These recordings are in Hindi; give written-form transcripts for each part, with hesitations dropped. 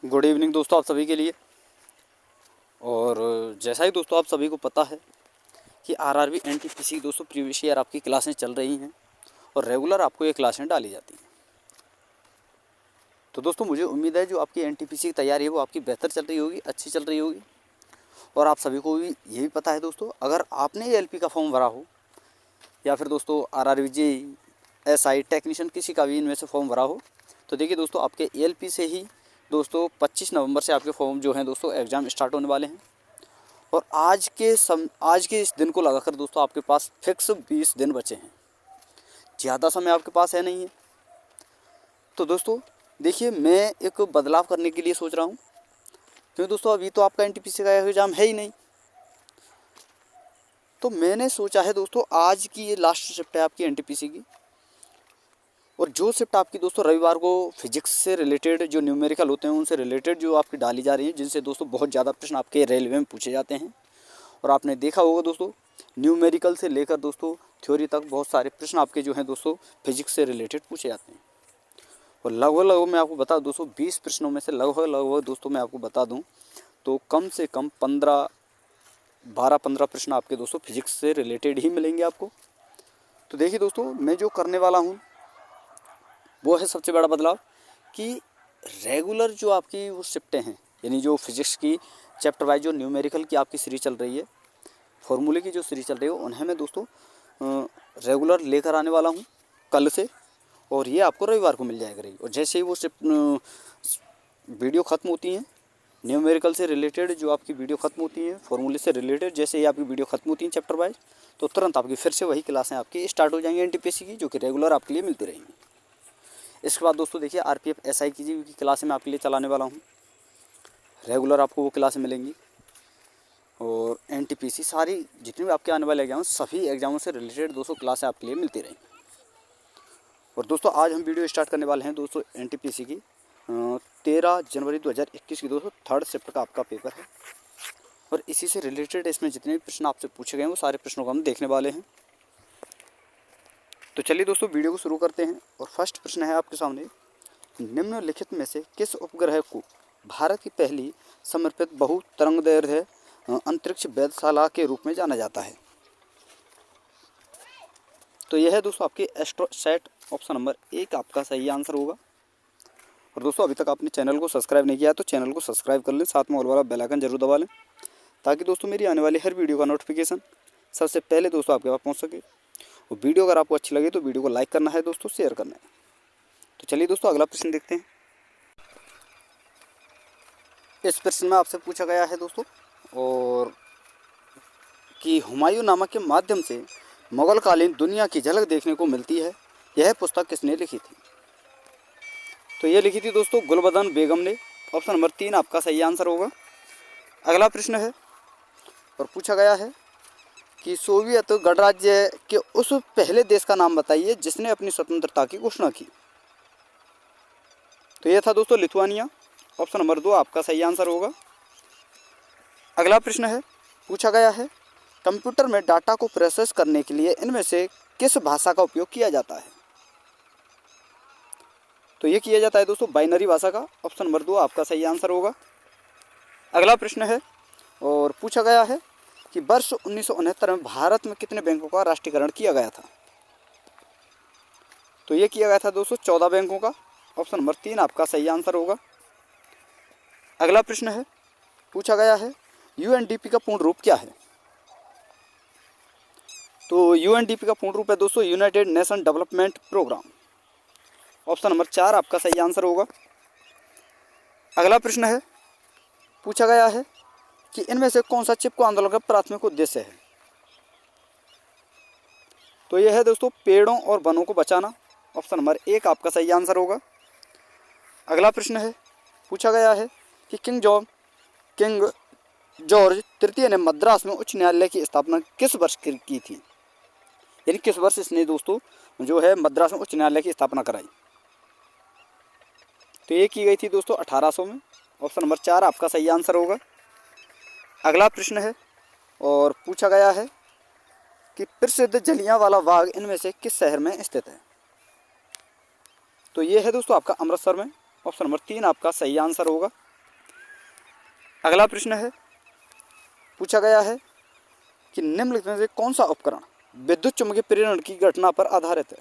गुड इवनिंग दोस्तों आप सभी के लिए। और जैसा ही दोस्तों आप सभी को पता है कि आरआरबी एनटीपीसी दोस्तों प्रीवियस ईयर आपकी क्लासें चल रही हैं और रेगुलर आपको ये क्लासें डाली जाती हैं। तो दोस्तों मुझे उम्मीद है जो आपकी एनटीपीसी की तैयारी है वो आपकी बेहतर चल रही होगी, अच्छी चल रही होगी। और आप सभी को भी ये भी पता है दोस्तों, अगर आपने एलपी का फॉर्म भरा हो या फिर दोस्तों आरआरबी जेईई एसआई टेक्नीशियन किसी का भी इनमें से फॉर्म भरा हो, तो देखिए दोस्तों आपके एलपी से ही दोस्तों 25 नवंबर से आपके फॉर्म जो हैं दोस्तों एग्ज़ाम स्टार्ट होने वाले हैं। और आज के इस दिन को लगाकर दोस्तों आपके पास फिक्स 20 दिन बचे हैं, ज़्यादा समय आपके पास है नहीं है। तो दोस्तों देखिए मैं एक बदलाव करने के लिए सोच रहा हूँ, क्योंकि दोस्तों अभी तो आपका एनटीपीसी का एग्ज़ाम है ही नहीं। तो मैंने सोचा है दोस्तों आज की ये लास्ट शिफ्ट है आपकी एनटीपीसी की, और जो शिफ्ट आपकी दोस्तों रविवार को फिजिक्स से रिलेटेड जो न्यूमेरिकल होते हैं उनसे रिलेटेड जो आपकी डाली जा रही है, जिनसे दोस्तों बहुत ज़्यादा प्रश्न आपके रेलवे में पूछे जाते हैं। और आपने देखा होगा दोस्तों न्यूमेरिकल से लेकर दोस्तों थ्योरी तक बहुत सारे प्रश्न आपके जो हैं दोस्तों फिजिक्स से रिलेटेड पूछे जाते हैं। और लगभग मैं आपको बता दोस्तों 20 प्रश्नों में से लगभग दोस्तों मैं आपको बता दूँ तो कम से कम 12-15 प्रश्न आपके दोस्तों फिजिक्स से रिलेटेड ही मिलेंगे आपको। तो देखिए दोस्तों मैं जो करने वाला हूँ वो है सबसे बड़ा बदलाव कि रेगुलर जो आपकी वो शिफ्टें हैं, यानी जो फिजिक्स की चैप्टर वाइज जो न्यूमेरिकल की आपकी सीरीज चल रही है, फॉर्मूले की जो सीरीज चल रही है, उन्हें मैं दोस्तों रेगुलर लेकर आने वाला हूँ कल से, और ये आपको रविवार को मिल जाएगा रही। और जैसे ही वो वीडियो ख़त्म होती हैं न्यूमेरिकल से रिलेटेड, जो आपकी वीडियो ख़त्म होती हैं फॉर्मूले से रिलेटेड, जैसे ही आपकी वीडियो ख़त्म होती हैं चैप्टर वाइज, तो तुरंत आपकी फिर से वही क्लासें आपकी स्टार्ट हो जाएंगी एनटीपीसी की, जो कि रेगुलर आपके लिए मिलती रहेंगी। इसके बाद दोस्तों देखिए आरपीएफ एसआई की क्लासें मैं आपके लिए चलाने वाला हूँ, रेगुलर आपको वो क्लासें मिलेंगी। और एनटीपीसी सारी जितने भी आपके आने वाले एग्जाम सभी एग्जामों से रिलेटेड दोस्तों क्लासें आपके लिए मिलती रहेंगी। और दोस्तों आज हम वीडियो स्टार्ट करने वाले हैं दोस्तों एनटीपीसी की 13 जनवरी 2021 की दोस्तों थर्ड शिफ्ट का आपका पेपर है, और इसी से रिलेटेड इसमें जितने भी प्रश्न आपसे पूछे गए हैं वो सारे प्रश्नों को हम देखने वाले हैं। तो चलिए दोस्तों वीडियो को शुरू करते हैं। और फर्स्ट प्रश्न है आपके सामने, निम्नलिखित में से किस उपग्रह को भारत की पहली समर्पित बहु तरंगदैर्घ्य अंतरिक्ष वेधशाला के रूप में जाना जाता है? तो यह है दोस्तों आपके एस्ट्रोसैट, ऑप्शन नंबर 1 आपका सही आंसर होगा। और दोस्तों अभी तक आपने चैनल को सब्सक्राइब नहीं किया तो चैनल को सब्सक्राइब कर लें, साथ में ऑल वाला बेल आइकन जरूर दबा लें, ताकि दोस्तों मेरी आने वाली हर वीडियो का नोटिफिकेशन सबसे पहले दोस्तों आपके पास पहुँच सके। और वीडियो अगर आपको अच्छी लगे तो वीडियो को लाइक करना है दोस्तों, शेयर करना है। तो चलिए दोस्तों अगला प्रश्न देखते हैं। इस प्रश्न में आपसे पूछा गया है दोस्तों और कि हुमायूं नामा के माध्यम से मुगल कालीन दुनिया की झलक देखने को मिलती है, यह पुस्तक किसने लिखी थी? तो यह लिखी थी दोस्तों गुलबदन बेगम ने, ऑप्शन नंबर 3 आपका सही आंसर होगा। अगला प्रश्न है और पूछा गया है कि सोवियत गणराज्य के उस पहले देश का नाम बताइए जिसने अपनी स्वतंत्रता की घोषणा की। तो यह था दोस्तों लिथुआनिया, ऑप्शन नंबर 2 आपका सही आंसर होगा। अगला प्रश्न है पूछा गया है कंप्यूटर में डाटा को प्रोसेस करने के लिए इनमें से किस भाषा का उपयोग किया जाता है? तो ये किया जाता है दोस्तों बाइनरी भाषा का, ऑप्शन नंबर 2 आपका सही आंसर होगा। अगला प्रश्न है और पूछा गया है कि वर्ष 1969 में भारत में कितने बैंकों का राष्ट्रीयकरण किया गया था? तो ये किया गया था दोस्तों 14 बैंकों का, ऑप्शन नंबर 3 आपका सही आंसर होगा। अगला प्रश्न है पूछा गया है यूएनडीपी का पूर्ण रूप क्या है? तो यूएनडीपी का पूर्ण रूप है दोस्तों united nation development programme, option number 4 आपका सही आंसर होगा। अगला प्रश्न है पूछा गया है कि इनमें से कौन सा चिपको आंदोलन का प्राथमिक उद्देश्य है? तो यह है दोस्तों पेड़ों और वनों को बचाना, ऑप्शन नंबर 1 आपका सही आंसर होगा। अगला प्रश्न है पूछा गया है कि किंग जॉर्ज तृतीय ने मद्रास में उच्च न्यायालय की स्थापना किस वर्ष की थी? यानी किस वर्ष इसने दोस्तों जो है मद्रास में उच्च न्यायालय की स्थापना कराई? तो ये की गई थी दोस्तों 1800 में, ऑप्शन नंबर 4 आपका सही आंसर होगा। अगला प्रश्न है और पूछा गया है कि प्रसिद्ध जलियांवाला बाग इनमें से किस शहर में स्थित है? तो ये है दोस्तों आपका अमृतसर में, ऑप्शन नंबर 3 आपका सही आंसर होगा। अगला प्रश्न है, पूछा गया है कि निम्नलिखित में से कौन सा उपकरण विद्युत चुम्बकीय प्रेरण की घटना पर आधारित है।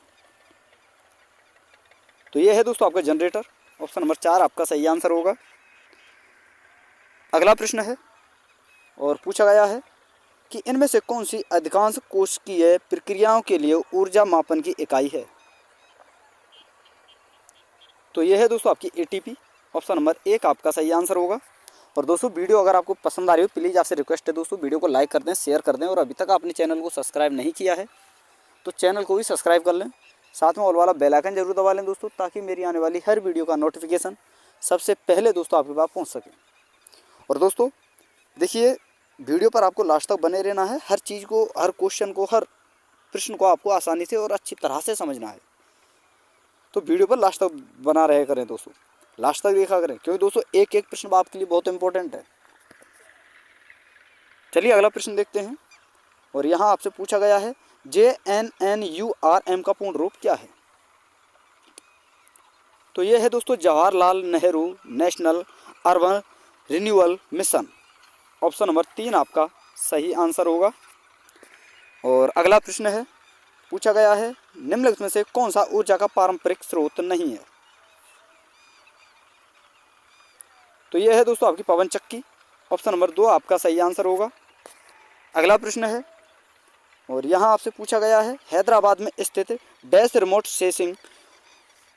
तो यह है दोस्तों आपका जनरेटर। ऑप्शन नंबर 4 आपका सही आंसर होगा। अगला प्रश्न है और पूछा गया है कि इनमें से कौन सी अधिकांश कोशिकीय प्रक्रियाओं के लिए ऊर्जा मापन की इकाई है। तो यह है दोस्तों आपकी एटीपी। ऑप्शन नंबर 1 आपका सही आंसर होगा। और दोस्तों वीडियो अगर आपको पसंद आ रही हो, प्लीज़ आपसे रिक्वेस्ट है दोस्तों, वीडियो को लाइक कर दें, शेयर कर दें, और अभी तक आपने चैनल को सब्सक्राइब नहीं किया है तो चैनल को भी सब्सक्राइब कर लें। साथ में ऑल वाला बेल आइकन जरूर दबा लें दोस्तों, ताकि मेरी आने वाली हर वीडियो का नोटिफिकेशन सबसे पहले दोस्तों आपके पास पहुँच सके। और दोस्तों देखिए, वीडियो पर आपको लास्ट तक बने रहना है। हर चीज़ को, हर क्वेश्चन को, हर प्रश्न को आपको आसानी से और अच्छी तरह से समझना है। तो वीडियो पर लास्ट तक बना रहे करें दोस्तों, लास्ट तक देखा करें, क्योंकि दोस्तों एक एक प्रश्न आपके लिए बहुत इंपॉर्टेंट है। चलिए अगला प्रश्न देखते हैं। और यहाँ आपसे पूछा गया है JNNURM का पूर्ण रूप क्या है। तो ये है दोस्तों Jawaharlal Nehru national urban renewal mission. Option number 3 आपका सही आंसर होगा। और अगला प्रश्न है, पूछा गया है निम्नलिखित में से कौन सा ऊर्जा का पारंपरिक स्रोत नहीं है। तो यह है दोस्तों आपकी पवन चक्की। ऑप्शन नंबर 2 आपका सही आंसर होगा। अगला प्रश्न है और यहाँ आपसे पूछा गया है हैदराबाद में स्थित डैश रिमोट सेंसिंग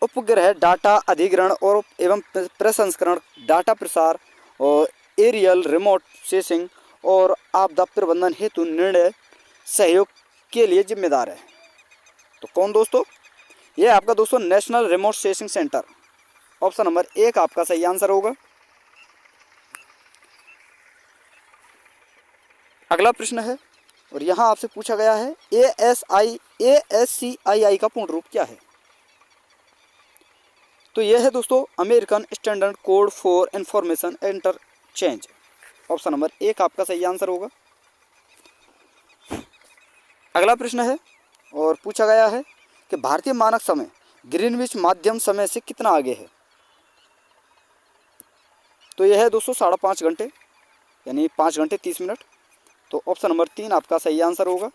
उपग्रह डाटा अधिग्रहण और एवं प्रसंस्करण, डाटा प्रसार और एरियल रिमोट सेंसिंग और आपदा प्रबंधन हेतु निर्णय सहयोग के लिए जिम्मेदार है। तो कौन दोस्तों? ये आपका दोस्तों national remote sensing centre. Option number 1 आपका सही आंसर होगा। अगला प्रश्न है और यहाँ आपसे पूछा गया है ASCII का पूर्ण रूप क्या है। तो यह है दोस्तों American standard code for information interchange. Option number 1 आपका सही आंसर होगा। अगला प्रश्न है और पूछा गया है कि भारतीय मानक समय ग्रीनविच माध्यम समय से कितना आगे है। तो यह है दोस्तों 5.5 घंटे, यानी 5 घंटे 30 मिनट। तो ऑप्शन नंबर 3 आपका सही आंसर होगा।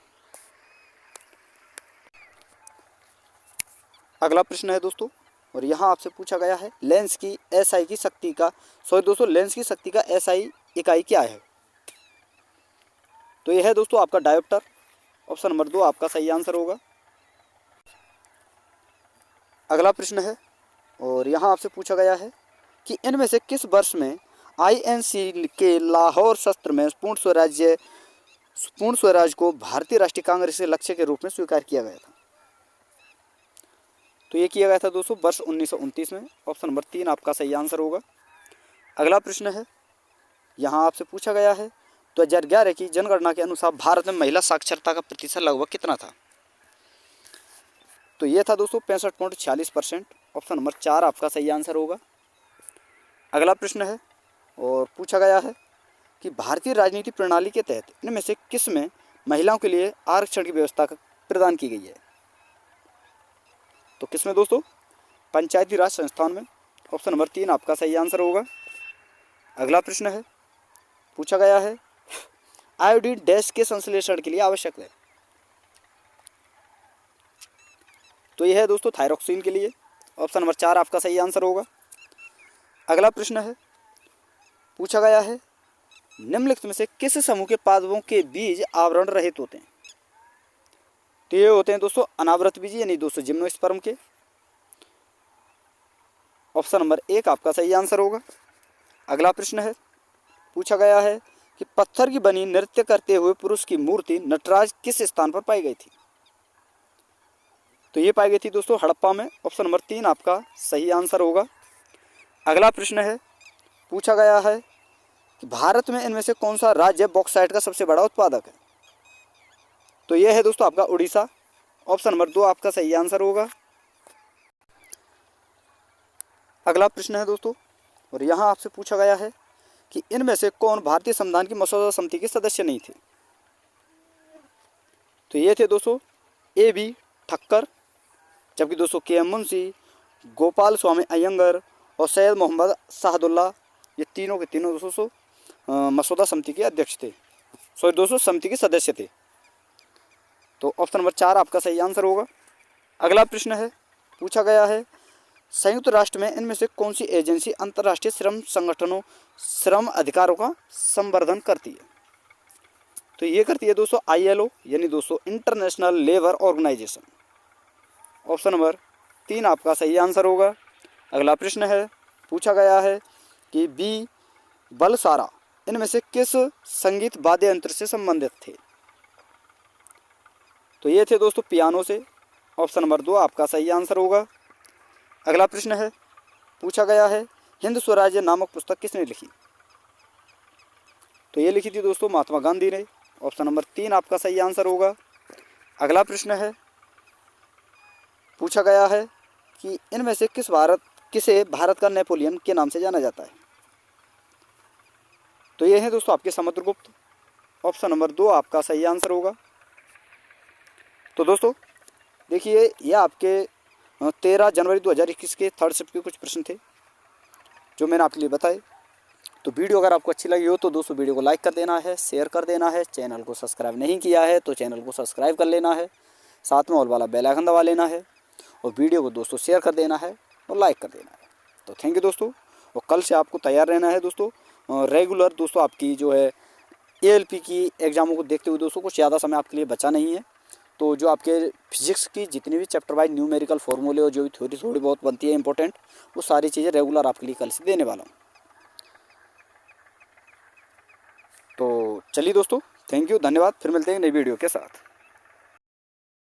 अगला प्रश्न है दोस्तों और यहाँ आपसे पूछा गया है लेंस की SI की शक्ति का, लेंस की शक्ति का SI इकाई क्या है। तो यह है दोस्तों आपका डायोप्टर। ऑप्शन नंबर 2 आपका सही आंसर होगा। अगला प्रश्न है और यहाँ आपसे पूछा गया है कि इनमें से किस वर्ष में INC के लाहौर सत्र में पूर्ण स्वराज को भारतीय राष्ट्रीय कांग्रेस के लक्ष्य के रूप में स्वीकार किया गया था। तो ये किया गया था दोस्तों वर्ष 1929 में। ऑप्शन नंबर 3 आपका सही आंसर होगा। अगला प्रश्न है, यहाँ आपसे पूछा गया है 2011 की जनगणना के अनुसार भारत में महिला साक्षरता का प्रतिशत लगभग कितना था। तो ये था दोस्तों 65.46%। ऑप्शन नंबर 4 आपका सही आंसर होगा। अगला प्रश्न है और पूछा गया है कि भारतीय राजनीति प्रणाली के तहत इनमें से किस में महिलाओं के लिए आरक्षण की व्यवस्था प्रदान की गई है। तो किस में दोस्तों? पंचायती राज संस्थान में। ऑप्शन नंबर 3 आपका सही आंसर होगा। अगला प्रश्न है, पूछा गया है आयोडीन डैश के संश्लेषण के लिए आवश्यक है। तो यह है दोस्तों थायरोक्सिन के लिए। ऑप्शन नंबर 4 आपका सही आंसर होगा। अगला प्रश्न है, पूछा गया है निम्नलिखित में से किस समूह के पादपों के बीज आवरण रहित होते हैं। तो ये होते हैं दोस्तों अनावृत बीज, यानी दोस्तों जिम्नोस्पर्म के। ऑप्शन नंबर 1 आपका सही आंसर होगा। अगला प्रश्न है, पूछा गया है कि पत्थर की बनी नृत्य करते हुए पुरुष की मूर्ति नटराज किस स्थान पर पाई गई थी। तो ये पाई गई थी दोस्तों हड़प्पा में। ऑप्शन नंबर 3 आपका सही आंसर होगा। अगला प्रश्न है, पूछा गया है कि भारत में इनमें से कौन सा राज्य बॉक्साइट का सबसे बड़ा उत्पादक है। तो यह है दोस्तों आपका उड़ीसा। ऑप्शन नंबर 2 आपका सही आंसर होगा। अगला प्रश्न है दोस्तों और यहाँ आपसे पूछा गया है कि इनमें से कौन भारतीय संविधान की मसौदा समिति के सदस्य नहीं थे। तो ये थे दोस्तों AB ठक्कर, जबकि दोस्तों KM मुंशी, गोपाल स्वामी अयंगर और सैयद मोहम्मद शाहदुल्ला, ये तीनों के तीनों दोस्तों मसौदा समिति के अध्यक्ष थे, सॉरी दोस्तों समिति के सदस्य थे। तो ऑप्शन नंबर 4 आपका सही आंसर होगा। अगला प्रश्न है, पूछा गया है संयुक्त राष्ट्र में इनमें से कौन सी एजेंसी अंतर्राष्ट्रीय श्रम संगठनों श्रम अधिकारों का संवर्धन करती है? तो ये करती है दोस्तों ILO, यानी दोस्तों international labour organisation. Option number 3 आपका सही आंसर होगा। अगला प्रश्न है, पूछा गया है कि बी बलसारा इनमें से किस संगीत वाद्य यंत्र से संबंधित थे? तो ये थे दोस्तों पियानो से। ऑप्शन नंबर 2 आपका सही आंसर होगा। अगला प्रश्न है, पूछा गया है हिंद स्वराज्य नामक पुस्तक किसने लिखी? तो ये लिखी थी दोस्तों महात्मा गांधी ने। ऑप्शन नंबर 3 आपका सही आंसर होगा। अगला प्रश्न है, पूछा गया है कि इनमें से किसे भारत का नेपोलियन के नाम से जाना जाता है? तो ये है दोस्तों आपके समुद्रगुप्त। ऑप्शन नंबर 2 आपका सही आंसर होगा। तो दोस्तों देखिए, यह आपके 13 जनवरी 2021 के थर्ड शिफ्ट के कुछ प्रश्न थे जो मैंने आपके लिए बताए। तो वीडियो अगर आपको अच्छी लगी हो तो दोस्तों वीडियो को लाइक कर देना है, शेयर कर देना है। चैनल को सब्सक्राइब नहीं किया है तो चैनल को सब्सक्राइब कर लेना है, साथ में ऑल वाला बेल आइकन दबा लेना है और वीडियो को दोस्तों शेयर कर देना है और लाइक कर देना है। तो थैंक यू दोस्तों। और कल से आपको तैयार रहना है दोस्तों रेगुलर। दोस्तों आपकी जो है ALP की एग्ज़ामों को देखते हुए दोस्तों कुछ ज़्यादा समय आपके लिए बचा नहीं है। तो जो आपके फिजिक्स की जितनी भी चैप्टर वाइज न्यूमेरिकल फॉर्मूले और जो भी थ्योरी थोड़ी बहुत बनती है इंपॉर्टेंट, वो सारी चीज़ें रेगुलर आपके लिए कल से देने वाला हूँ। तो चलिए दोस्तों, थैंक यू, धन्यवाद। फिर मिलते हैं नई वीडियो के साथ।